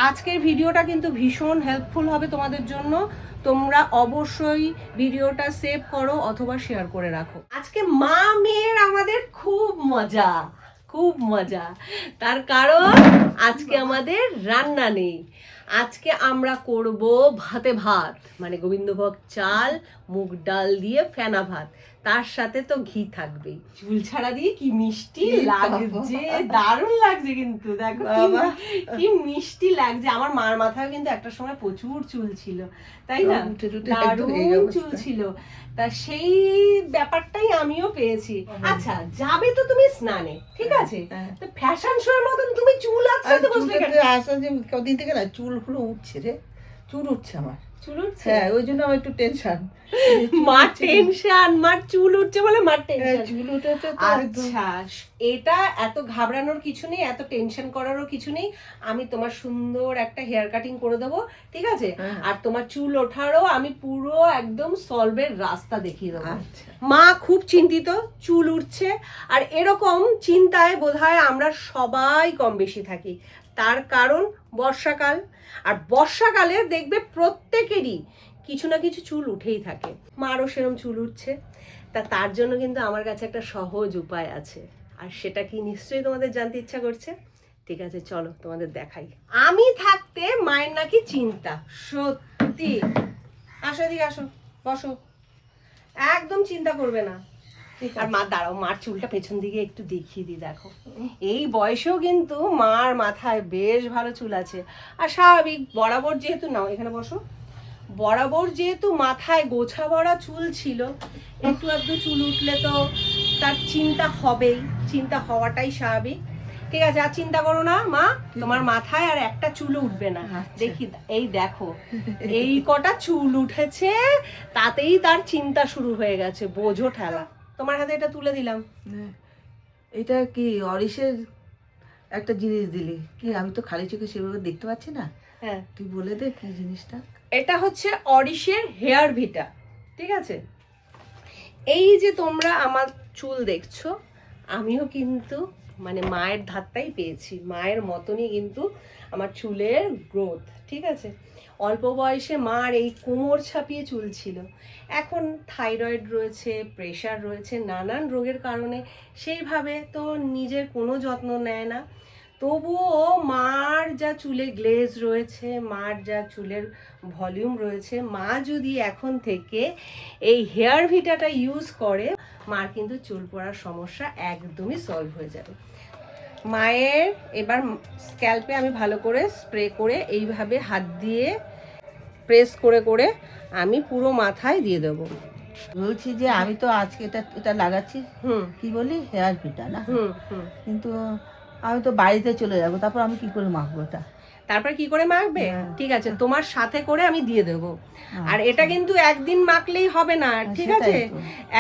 আজকের ভিডিওটা কিন্তু ভীষণ হেল্পফুল হবে তোমাদের জন্য। তোমরা অবশ্যই ভিডিওটা সেভ করো অথবা শেয়ার করে রাখো। আজকে মা মেয়ের আমাদের খুব মজা, খুব মজা। তার কারণ আজকে আমাদের রান্না নেই। আজকে আমরা করব ভাতে ভাত, মানে গোবিন্দভোগ চাল মুগ ডাল দিয়ে ফেনা ভাত, তার সাথে তো ঘি থাকবেই। চুল ছাড়া দিয়ে কি মিষ্টি লাগছে, দারুণ লাগছে কিন্তু। দেখো কি মিষ্টি লাগছে। আমার মার মাথায় কিন্তু একটা সময় প্রচুর চুল ছিল, তাই না? দারুণ চুল ছিল। তা সেই ব্যাপারটাই আমিও পেয়েছি। আচ্ছা, যাবে তো তুমি স্নানে, ঠিক আছে? তো ফ্যাশন শোর মতন তুমি চুল আঁচড়াতে বসলে কেন? আসলে কদিন থেকে না চুলগুলো উঠছে রে, চুল উঠছে আমার। চুল উঠছে? হ্যাঁ, ওই জন্য আমার একটু টেনশন। মার টেনশন, মার চুল উঠছে বলে মার টেনশন। চুল উঠেছে তো। আচ্ছা, এটা এত ঘাবড়ানোর কিছু নেই, এত টেনশন করারও কিছু নেই। আমি তোমার সুন্দর একটা হেয়ার কাটিং করে দেবো, ঠিক আছে? আর তোমার চুল ওঠারও আমি পুরো একদম সলভের রাস্তা দেখিয়ে দেবো। মা খুব চিন্তিত, চুল উঠছে, আর এরকম চিন্তায় বোধহয় আমরা সবাই কম বেশি থাকি। তার কারণ বর্ষাকাল, আর বর্ষাকালে দেখবে প্রত্যেকেরই কিছু না কিছু চুল উঠেই থাকে। মারও সেরকম চুল উঠছে। তার জন্য কিন্তু আমার কাছে একটা সহজ উপায় আছে, আর সেটা কি নিশ্চয়ই তোমাদের জানতে ইচ্ছা করছে। ঠিক আছে, চলো তোমাদের দেখাই। আমি থাকতে মায়ের নাকি চিন্তা, সত্যি। আসো এদিকে, আসো, বসো, একদম চিন্তা করবে না। আর মা দাঁড়াও, মার চুলটা পেছন দিকে একটু দেখিয়ে দিই। দেখো, এই বয়সেও কিন্তু মার মাথায় বেশ ভালো চুল আছে। আর স্বাভাবিক, বরাবর যেহেতু, নাও এখানে বসো, বরাবর যেহেতু মাথায় গোছা ভরা চুল ছিল, একটু একটু চুল উঠলে তো তার চিন্তা হবেই, চিন্তা হওয়াটাই স্বাভাবিক। ঠিক আছে, আর চিন্তা করো না মা, তোমার মাথায় আর একটা চুলও উঠবে না। দেখি, এই দেখো, এই কটা চুল উঠেছে, তাতেই তার চিন্তা শুরু হয়ে গেছে। বোঝো ঠেলা। তোমার হাতে এটা তুলে দিলাম। এটা কি অরিশের একটা জিনিস দিলি? কি আমি তো খালি চোখে সেভাবে দেখতে পাচ্ছি না। হ্যাঁ, তুই বলে দে কি জিনিসটা। এটা হচ্ছে অরিশের হেয়ার ভিটা, ঠিক আছে? এই যে তোমরা আমার চুল দেখছো, আমিও কিন্তু মানে মায়ের ধারটাই পেয়েছি। মায়ের মতনই কিন্তু আমার চুলের গ্রোথ, ঠিক আছে? অল্প বয়সে মার এই কোমর ছাপিয়ে চুল ছিল। এখন থাইরয়েড রয়েছে, প্রেশার রয়েছে, নানান রোগের কারণে সেইভাবে তো নিজের কোনো যত্ন নেয় না। তবুও মার যা চুলে গ্লেজ রয়েছে, মার যা চুলের ভলিউম রয়েছে, মা যদি এখন থেকে এই হেয়ার ভিটাটা ইউজ করে, মার কিন্তু চুল পড়ার সমস্যা একদমই সলভ হয়ে যাবে। মায়ের এবার স্ক্যাল্পে আমি ভালো করে স্প্রে করে এইভাবে হাত দিয়ে প্রেস করে করে আমি পুরো মাথায় দিয়ে দেবো। বলছি যে আমি তো আজকে এটা লাগাচ্ছি, কি বলি, হেয়ার পিটা না? কিন্তু আমি তো বাড়িতে চলে যাব, তারপর আমি কি করে মাখবো এটা? তারপর কি করে মাখবে? ঠিক আছে, তোমার সাথে করে আমি দিয়ে দেবো। আর এটা কিন্তু একদিন মাখলেই হবে না, ঠিক আছে?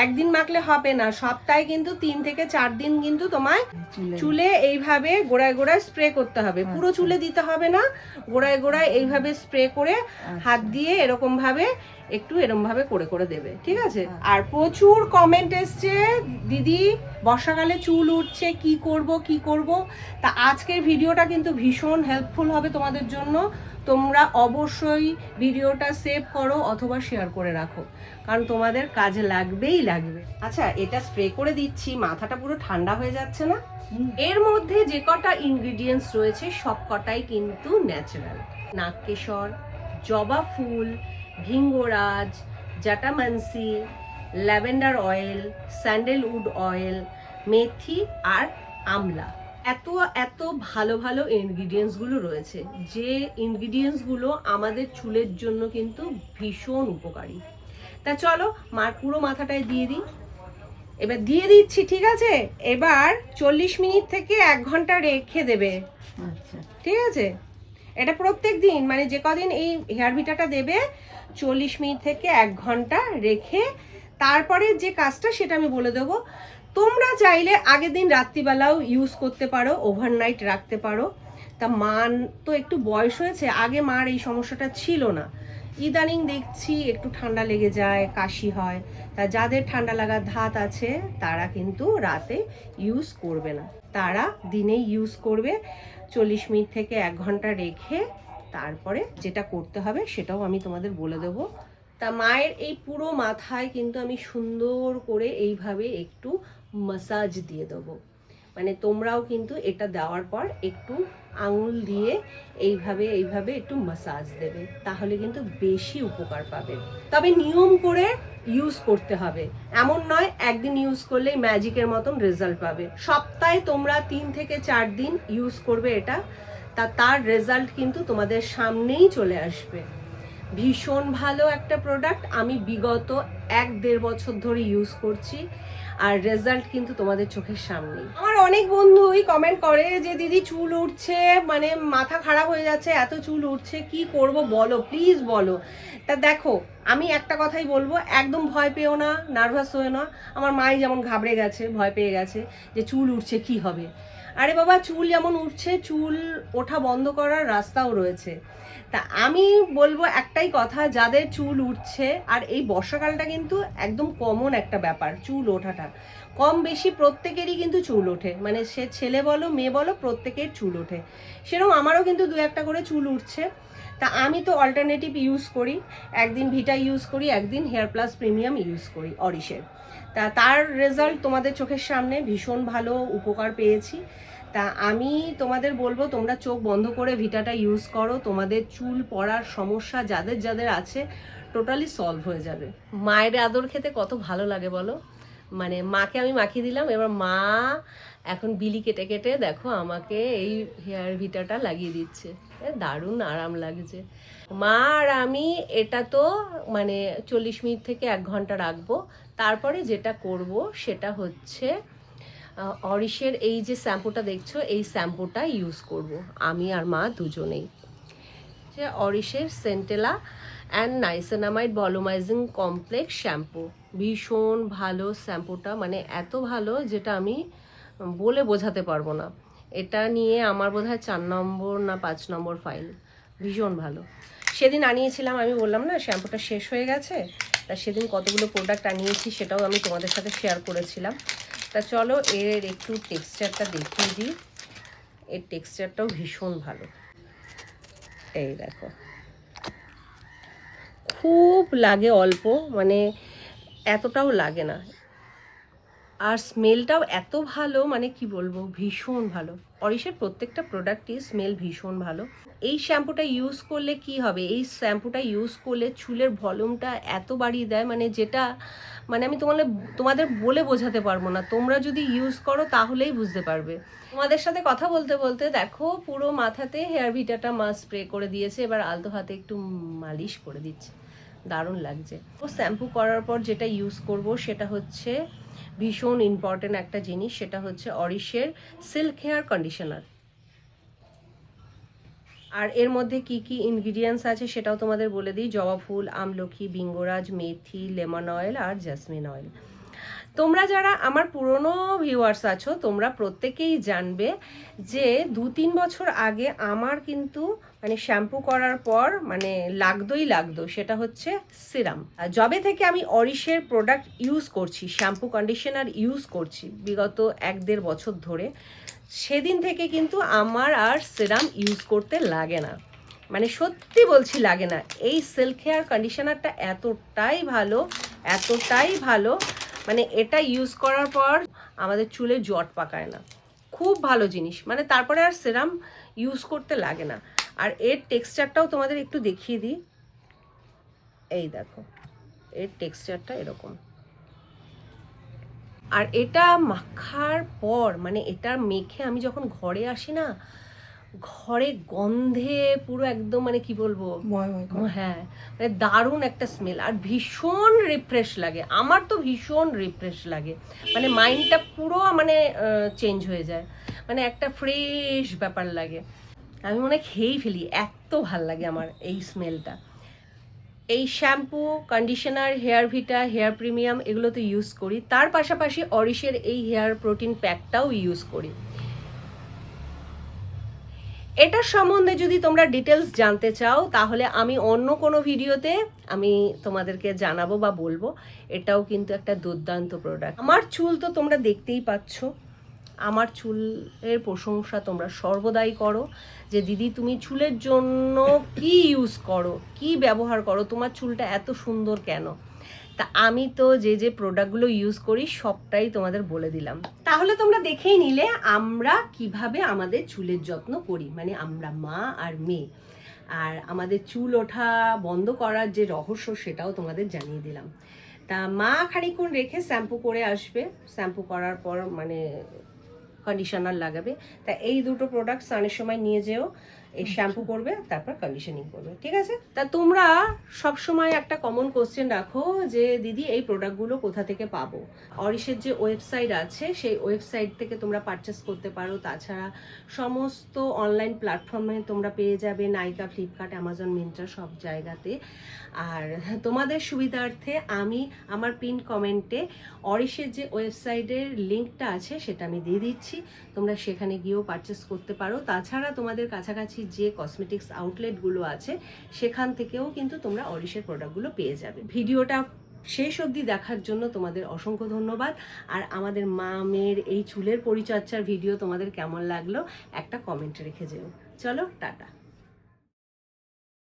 একদিন মাখলে হবে না, সপ্তাহে কিন্তু 3 থেকে 4 দিন কিন্তু তোমায় চুলে এইভাবে গোড়ায় গোড়ায় স্প্রে করতে হবে। পুরো চুলে দিতে হবে না, গোড়ায় গোড়ায় এইভাবে স্প্রে করে হাত দিয়ে এরকম ভাবে একটু এরকম ভাবে করে করে দেবে, ঠিক আছে? আর প্রচুর কমেন্ট এসছে, দিদি বর্ষাকালে চুল উঠছে, কি করব কি করব। তা আজকের ভিডিওটা কিন্তু ভীষণ হেল্পফুল হবে তোমাদের জন্য। তোমরা অবশ্যই ভিডিওটা সেভ করো অথবা শেয়ার করে রাখো, কারণ তোমাদের কাজে লাগবেই লাগবে। আচ্ছা, এটা স্প্রে করে দিচ্ছি, মাথাটা পুরো ঠান্ডা হয়ে যাচ্ছে না? এর মধ্যে যে কটা ইনগ্রিডিয়েন্টস রয়েছে সব কটাই কিন্তু ন্যাচারাল। নাগকেশর, জবা ফুল, bhringraj, jatamansi, lavender oil, sandalwood oil, মেথি আর আমলা। এত এত ভালো ভালো ইনগ্রিডিয়েন্টসগুলো রয়েছে, যে ইনগ্রিডিয়েন্টসগুলো আমাদের চুলের জন্য কিন্তু ভীষণ উপকারী। তা চলো মার পুরো মাথাটায় দিয়ে দিই। এবার দিয়ে দিচ্ছি, ঠিক আছে? এবার 40 মিনিট থেকে 1 ঘন্টা রেখে দেবে, ঠিক আছে? এটা প্রত্যেক দিন, মানে যে কদিন এই হেয়ার ভিটাটা দেবে, 40 মিনিট থেকে 1 ঘন্টা রেখে তারপরে যে কাজটা সেটা আমি বলে দেবো। তোমরা চাইলে আগের দিন রাত্রিবেলাও ইউজ করতে পারো, ওভারনাইট রাখতে পারো। তা মান তো একটু বয়স হয়েছে, আগে মার এই সমস্যাটা ছিল না। ইদানিং দেখছি একটু ঠান্ডা লেগে যায়, কাশি হয়। তা যাদের ঠান্ডা লাগার ধাত আছে তারা কিন্তু রাতে ইউজ করবে না, তারা দিনেই ইউজ করবে। 40 মিনিট থেকে 1 ঘন্টা রেখে তারপরে যেটা করতে হবে সেটাও আমি তোমাদের বলে দেবো। তা মায়ের এই পুরো মাথায় কিন্তু আমি সুন্দর করে এইভাবে একটু মাসাজ দিয়ে দেবো। মানে তোমরাও কিন্তু এটা দেওয়ার পর একটু আঙুল দিয়ে এইভাবে একটু মাসাজ দেবে, তাহলে কিন্তু বেশি উপকার পাবে। তবে নিয়ম করে ইউজ করতে হবে, এমন নয় একদিন ইউজ করলেই ম্যাজিকের মতন রেজাল্ট পাবে। সপ্তাহে তোমরা 3 থেকে 4 দিন ইউজ করবে এটা, তার রেজাল্ট কিন্তু তোমাদের সামনেই চলে আসবে। ভীষণ ভালো একটা প্রোডাক্ট, আমি বিগত 1-1.5 বছর ধরে ইউজ করছি, আর রেজাল্ট কিন্তু তোমাদের চোখের সামনেই। আমার অনেক বন্ধুই কমেন্ট করে যে দিদি চুল উঠছে, মানে মাথা খারাপ হয়ে যাচ্ছে, এত চুল উঠছে, কি করব বলো, প্লিজ বলো। তা দেখো, আমি একটা কথাই বলবো, একদম ভয় পেও না, নার্ভাস হয়ে না। আমার মাই যেমন ঘাবড়ে গেছে, ভয় পেয়ে গেছে যে চুল উঠছে কি হবে। আরে বাবা, চুল যেমন উঠছে, চুল ওঠা বন্ধ করার রাস্তাও রয়েছে। তা আমি বলবো একটাই কথা, যাদের চুল উঠছে, আর এই বর্ষাকালটা কিন্তু একদম কমন একটা ব্যাপার, চুল ওঠাটা কম বেশি প্রত্যেকেরই কিন্তু চুল ওঠে, মানে সে ছেলে বলো মেয়ে বলো প্রত্যেকের চুল ওঠে। সেরকম আমারও কিন্তু 2-1টা করে চুল উঠছে। তা আমি তো অল্টারনেটিভ ইউজ করি, একদিন ভিটা ইউজ করি, একদিন হেয়ার প্লাস প্রিমিয়াম ইউজ করি অরিশের। তা তার রেজাল্ট তোমাদের চোখের সামনে, ভীষণ ভালো উপকার পেয়েছি। তা আমি তোমাদের বলবো তোমরা চোখ বন্ধ করে ভিটাটা ইউজ করো, তোমাদের চুল পড়ার সমস্যা যাদের যাদের আছে টোটালি সলভ হয়ে যাবে। মায়ের আদর খেতে কত ভালো লাগে বলো। মানে মাকে আমি মাখিয়ে দিলাম, এবার মা এখন বিলি কেটে কেটে দেখো আমাকে এই হেয়ার ভিটাটা লাগিয়ে দিচ্ছে, দারুণ আরাম লাগছে। মা আর আমি এটা তো মানে 40 মিনিট থেকে 1 ঘন্টা রাখবো। তারপরে যেটা করব সেটা হচ্ছে অরিশের এই যে শ্যাম্পুটা দেখছো, এই শ্যাম্পুটা ইউজ করব আমি আর মা দুজনেই। যে অরিশের centella and niacinamide volumizing complex shampoo, ভীষণ ভালো শ্যাম্পুটা, মানে এত ভালো যেটা আমি বলে বোঝাতে পারবো না। এটা নিয়ে আমার বোধহয় 4 নম্বর না 5 নম্বর ফাইল, ভীষণ ভালো। সেদিন আনিয়েছিলাম, আমি বললাম না শ্যাম্পুটা শেষ হয়ে গেছে, তা সেদিন কতগুলো প্রোডাক্ট আনিয়েছি সেটাও আমি তোমাদের সাথে শেয়ার করেছিলাম। তা চলো এর একটু টেক্সচারটা দেখিয়ে দিই। এর টেক্সচারটাও ভীষণ ভালো, এই দেখো, খুব লাগে অল্প, মানে এতটাও লাগে না, আর স্মেলটাও এত ভালো, মানে কি বলবো, ভীষণ ভালো। অরিশের প্রত্যেকটা প্রোডাক্টই স্মেল ভীষণ ভালো। এই শ্যাম্পুটা ইউজ করলে কি হবে, এই শ্যাম্পুটা ইউজ করলে চুলের ভলিউমটা এত বাড়িয়ে দেয়, মানে যেটা মানে আমি তোমাদের বলে বোঝাতে পারবো না। তোমরা যদি ইউজ করো তাহলেই বুঝতে পারবে। তোমাদের সাথে কথা বলতে বলতে দেখো পুরো মাথাতে হেয়ার ভিটাটা মাস্ক স্প্রে করে দিয়েছে, এবার আলতো হাতে একটু মালিশ করে দিচ্ছে, দারুণ লাগছে। তো শ্যাম্পু করার পর যেটা ইউজ করব সেটা হচ্ছে ভীষণ ইম্পর্টেন্ট একটা জিনিস, সেটা হচ্ছে অরিশের সিল্ক হেয়ার কন্ডিশনার। আর এর মধ্যে কি কি ইনগ্রিডিয়েন্টস আছে সেটাও তোমাদের বলে দিই। জবা ফুল, আমলকি, বিঙ্গরাজ, মেথি, লেমন অয়েল আর জেসমিন অয়েল। তোমরা যারা আমার পুরনো ভিউয়ার্স আছো তোমরা প্রত্যেকেই জানবে যে 2-3 বছর আগে আমার কিন্তু মানে শ্যাম্পু করার পর মানে লাগতো, সেটা হচ্ছে সিরাম। আর যবে থেকে আমি অরিশের প্রোডাক্ট ইউজ করছি, শ্যাম্পু কন্ডিশনার ইউজ করছি বিগত 1-1.5 বছর ধরে, সেদিন থেকে কিন্তু আমার আর সিরাম ইউজ করতে লাগে না। মানে সত্যি বলছি লাগে না। এই সিল্ক হেয়ার কন্ডিশনারটা এতটাই ভালো, মানে এটা ইউজ করার পর আমাদের চুলে জট পাকায় না, খুব ভালো জিনিস। মানে তারপরে আর সিরাম ইউজ করতে লাগে না। আর এর টেক্সচারটাও তোমাদের একটু দেখিয়ে দিই, এই দেখো এর টেক্সচারটা এরকম। আর এটা মাখার পর মানে এটা মেখে আমি যখন ঘরে আসি না, ঘরে গন্ধে পুরো একদম মানে কি বলবো, হ্যাঁ মানে দারুণ একটা স্মেল, আর ভীষণ রিফ্রেশ লাগে। আমার তো ভীষণ রিফ্রেশ লাগে, মানে মাইন্ডটা পুরো মানে চেঞ্জ হয়ে যায়, মানে একটা ফ্রেশ ব্যাপার লাগে। আমি মনে খেয়েই ফেলি, এত ভাল লাগে আমার এই স্মেলটা। এই শ্যাম্পু, কন্ডিশনার, হেয়ার ভিটা, হেয়ার প্রিমিয়াম এগুলো তো ইউজ করি, তার পাশাপাশি অরিশের এই হেয়ার প্রোটিন প্যাকটাও ইউজ করি। এটার সম্বন্ধে যদি তোমরা ডিটেলস জানতে চাও তাহলে আমি অন্য কোনো ভিডিওতে আমি তোমাদেরকে জানাবো বা বলবো। এটাও কিন্তু একটা দুর্দান্ত প্রোডাক্ট। আমার চুল তো তোমরা দেখতেই পাচ্ছ, আমার চুলের প্রশংসা তোমরা সর্বদাই করো, যে দিদি তুমি চুলের জন্য কি ইউজ করো, কি ব্যবহার করো, তোমার চুলটা এত সুন্দর কেন। তা আমি তো যে যে প্রোডাক্টগুলো ইউজ করি সবটাই তোমাদের বলে দিলাম। তাহলে তোমরা দেখেই নিলে আমরা কিভাবে আমাদের চুলের যত্ন করি, মানে আমরা মা আর মেয়ে। আর আমাদের চুল ওঠা বন্ধ করার যে রহস্য সেটাও তোমাদের জানিয়ে দিলাম। তা মা খানিকক্ষণ রেখে শ্যাম্পু করে আসবে, শ্যাম্পু করার পর মানে কন্ডিশনার লাগাবে। তা এই দুটো প্রোডাক্ট স্নানের সময় নিয়ে যেও, এই শ্যাম্পু করবে তারপর কন্ডিশনিং করবে, ঠিক আছে? তা তোমরা সব সময় একটা কমন কোশ্চেন রাখো যে দিদি এই প্রোডাক্টগুলো কোথা থেকে পাবো। অরিশের যে ওয়েবসাইট আছে সেই ওয়েবসাইট থেকে তোমরা পারচেস করতে পারো। তাছাড়া সমস্ত অনলাইন প্ল্যাটফর্মে তোমরা পেয়ে যাবে, নাইকা, ফ্লিপকার্ট, অ্যামাজন, মিন্ত্রা, সব জায়গাতে। আর তোমাদের সুবিধার্থে আমি আমার পিন কমেন্টে অরিশের যে ওয়েবসাইটের লিঙ্কটা আছে সেটা আমি দিয়ে দিচ্ছি, তোমরা সেখানে গিয়েও পারচেস করতে পারো। তাছাড়া তোমাদের কাছাকাছি যে কসমেটিক্স আউটলেটগুলো আছে সেখান থেকেও কিন্তু তোমরা অরিশের প্রোডাক্টগুলো পেয়ে যাবে। ভিডিওটা শেষ অবধি দেখার জন্য তোমাদের অসংখ্য ধন্যবাদ। আর আমাদের মা মেয়ের এই চুলের পরিচর্যার ভিডিও তোমাদের কেমন লাগলো একটা কমেন্ট রেখে যেও। চলো টাটা।